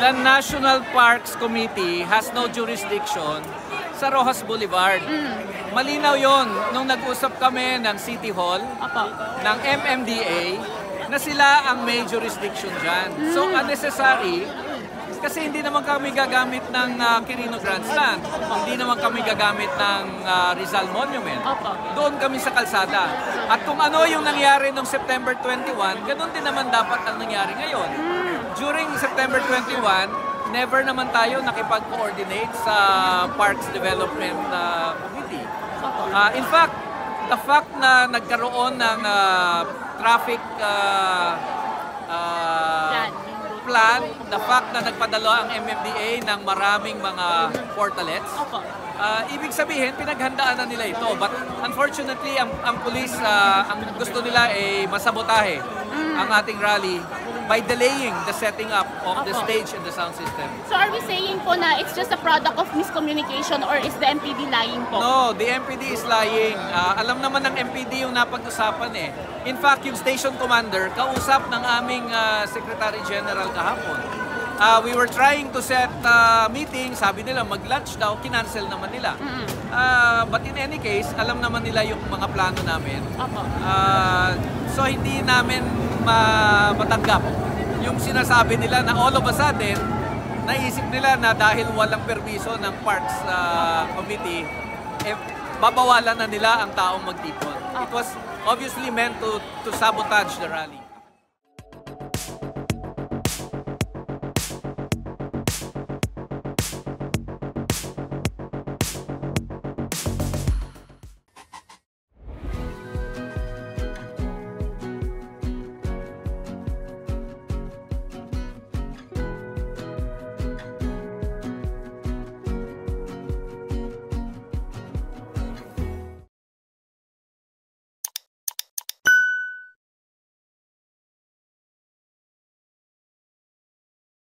The National Parks Committee has no jurisdiction sa Roxas Boulevard. Malinaw yon nung nag-usap kami ng City Hall, ng MMDA, na sila ang may jurisdiction dyan. So unnecessary, kasi hindi naman kami gagamit ng Quirino Grandstand, hindi naman kami gagamit ng Rizal Monument. Doon kami sa kalsada. At kung ano yung nangyari noong September 21, ganun din naman dapat ang nangyari ngayon. During September 21, never naman tayo nakipag-coordinate sa Parks Development Committee. In fact, the fact na nagkaroon ng traffic plan, the fact na nagpadala ang MMDA ng maraming mga portalets, ibig sabihin, pinaghandaan na nila ito. But unfortunately, ang police, ang gusto nila ay masabotahe ang ating rally by delaying the setting up of the stage and the sound system. So are we saying po na it's just a product of miscommunication or is the MPD lying po? No, the MPD is lying. Alam naman ng MPD yung napag-usapan eh. In fact, yung station commander, kausap ng aming Secretary General kahapon. We were trying to set meeting, sabi nila mag-lunch daw, kinancel naman nila. But in any case, alam naman nila yung mga plano namin. So hindi namin matanggap yung sinasabi nila na all of a sudden, naisip nila na dahil walang permiso ng Parks Committee, babawalan na nila ang taong magtipon. It was obviously meant to sabotage the rally.